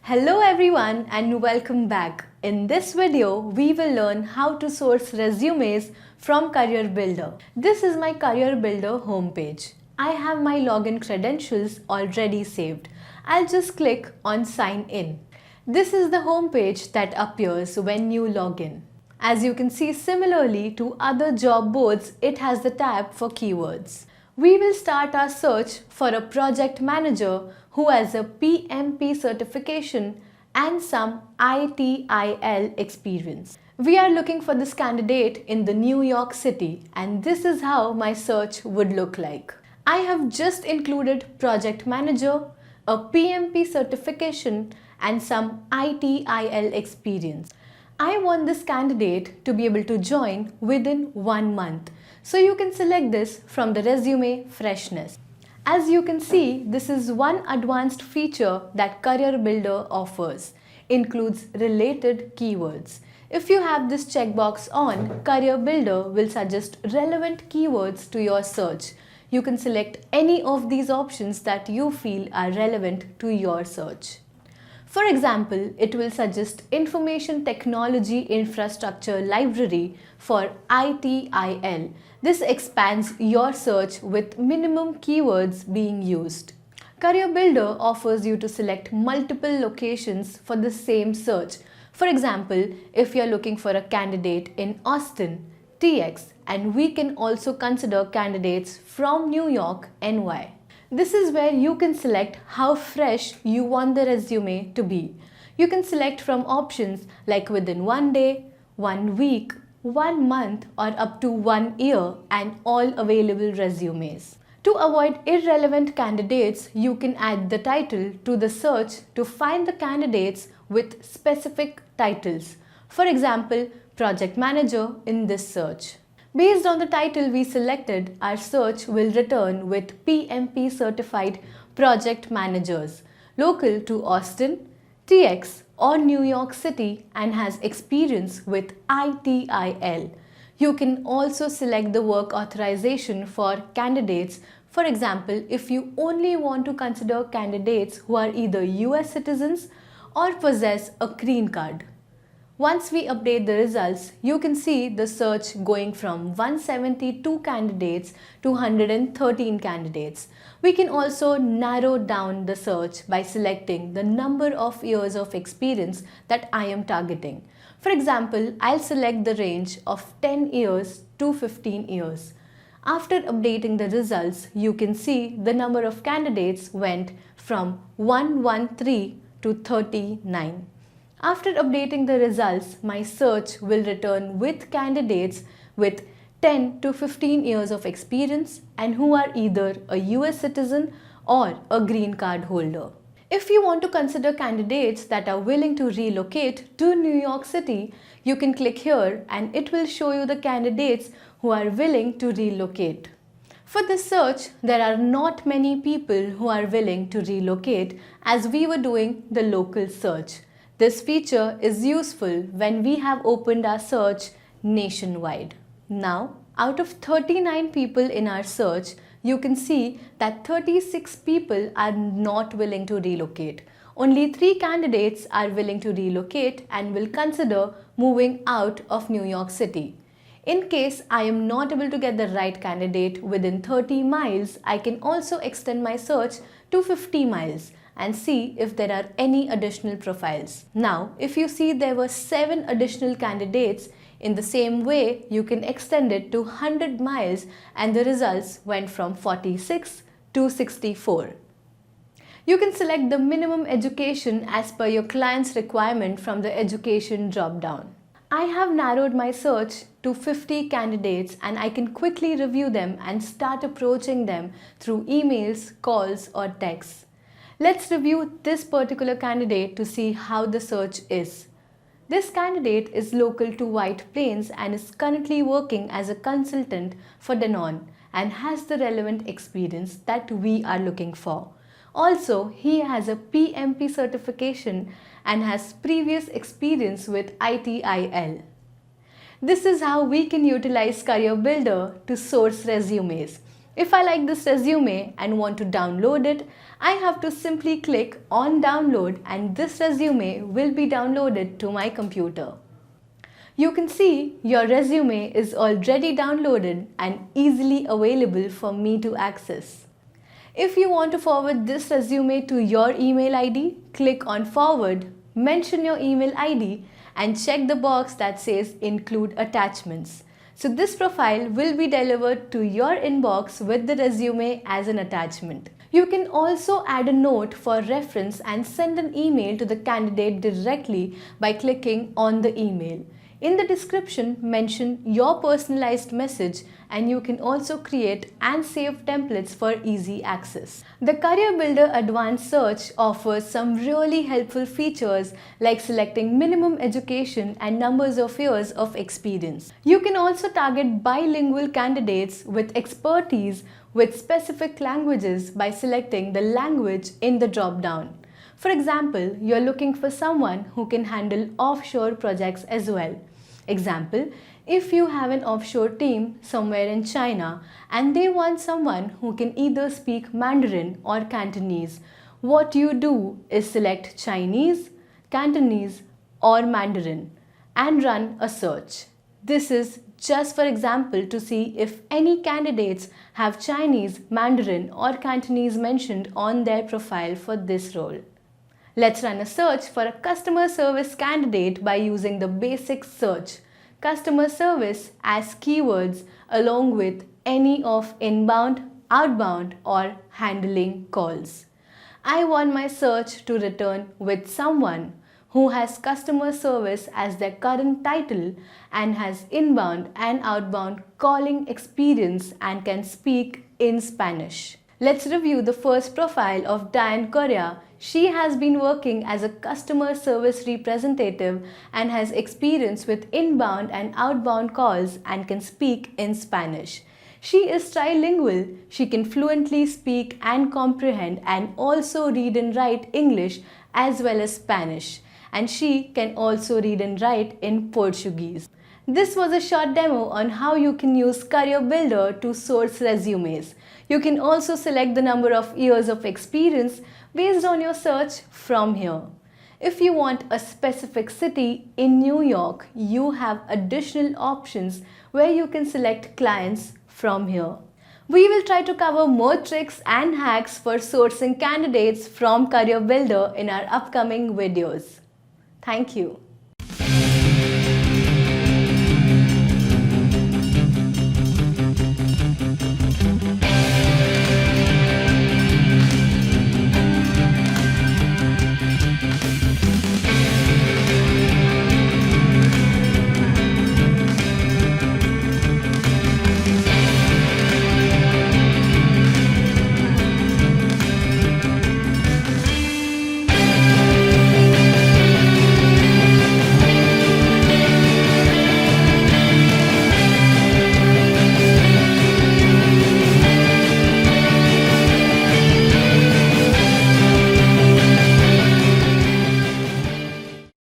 Hello everyone and welcome back. In this video, we will learn how to source resumes from Career Builder. This is my Career Builder homepage. I have my login credentials already saved. I'll just click on Sign In. This is the homepage that appears when you log in. As you can see, similarly to other job boards, it has the tab for keywords. We will start our search for a project manager who has a PMP certification and some ITIL experience. We are looking for this candidate in the New York City, and this is how my search would look like. I have just included project manager, a PMP certification and some ITIL experience. I want this candidate to be able to join within 1 month. So you can select this from the resume freshness. As you can see, this is one advanced feature that Career Builder offers. Includes related keywords. If you have this checkbox on, Career Builder will suggest relevant keywords to your search. You can select any of these options that you feel are relevant to your search. For example, it will suggest Information Technology Infrastructure Library for ITIL. This expands your search with minimum keywords being used. Career Builder offers you to select multiple locations for the same search. For example, if you are looking for a candidate in Austin, TX, and we can also consider candidates from New York, NY. This is where you can select how fresh you want the resume to be. You can select from options like within 1 day, 1 week, 1 month or up to 1 year and all available resumes. To avoid irrelevant candidates, you can add the title to the search to find the candidates with specific titles. For example, project manager in this search. Based on the title we selected, our search will return with PMP certified project managers local to Austin, TX or New York City and has experience with ITIL. You can also select the work authorization for candidates. For example, if you only want to consider candidates who are either US citizens or possess a green card. Once we update the results, you can see the search going from 172 candidates to 113 candidates. We can also narrow down the search by selecting the number of years of experience that I am targeting. For example, I'll select the range of 10 years to 15 years. After updating the results, you can see the number of candidates went from 113 to 39. After updating the results, my search will return with candidates with 10 to 15 years of experience and who are either a US citizen or a green card holder. If you want to consider candidates that are willing to relocate to New York City, you can click here and it will show you the candidates who are willing to relocate. For this search, there are not many people who are willing to relocate as we were doing the local search. This feature is useful when we have opened our search nationwide. Now, out of 39 people in our search, you can see that 36 people are not willing to relocate. Only 3 candidates are willing to relocate and will consider moving out of New York City. In case I am not able to get the right candidate within 30 miles, I can also extend my search to 50 miles. And see if there are any additional profiles. Now, if you see there were 7 additional candidates, in the same way, you can extend it to 100 miles and the results went from 46 to 64. You can select the minimum education as per your client's requirement from the education drop-down. I have narrowed my search to 50 candidates and I can quickly review them and start approaching them through emails, calls or texts. Let's review this particular candidate to see how the search is. This candidate is local to White Plains and is currently working as a consultant for Danone and has the relevant experience that we are looking for. Also, he has a PMP certification and has previous experience with ITIL. This is how we can utilize Career Builder to source resumes. If I like this resume and want to download it, I have to simply click on download and this resume will be downloaded to my computer. You can see your resume is already downloaded and easily available for me to access. If you want to forward this resume to your email ID, click on forward, mention your email ID and check the box that says include attachments. So this profile will be delivered to your inbox with the resume as an attachment. You can also add a note for reference and send an email to the candidate directly by clicking on the email. In the description, mention your personalized message and you can also create and save templates for easy access. The Career Builder Advanced Search offers some really helpful features like selecting minimum education and numbers of years of experience. You can also target bilingual candidates with expertise with specific languages by selecting the language in the drop-down. For example, you're looking for someone who can handle offshore projects as well. Example, if you have an offshore team somewhere in China and they want someone who can either speak Mandarin or Cantonese, what you do is select Chinese, Cantonese or Mandarin and run a search. This is just for example to see if any candidates have Chinese, Mandarin or Cantonese mentioned on their profile for this role. Let's run a search for a customer service candidate by using the basic search, customer service as keywords along with any of inbound, outbound or handling calls. I want my search to return with someone who has customer service as their current title and has inbound and outbound calling experience and can speak in Spanish. Let's review the first profile of Diane Correa. She has been working as a customer service representative and has experience with inbound and outbound calls and can speak in Spanish. She is trilingual. She can fluently speak and comprehend and also read and write English as well as Spanish. And she can also read and write in Portuguese. This was a short demo on how you can use Career Builder to source resumes. You can also select the number of years of experience based on your search from here. If you want a specific city in New York, you have additional options where you can select clients from here. We will try to cover more tricks and hacks for sourcing candidates from Career Builder in our upcoming videos. Thank you.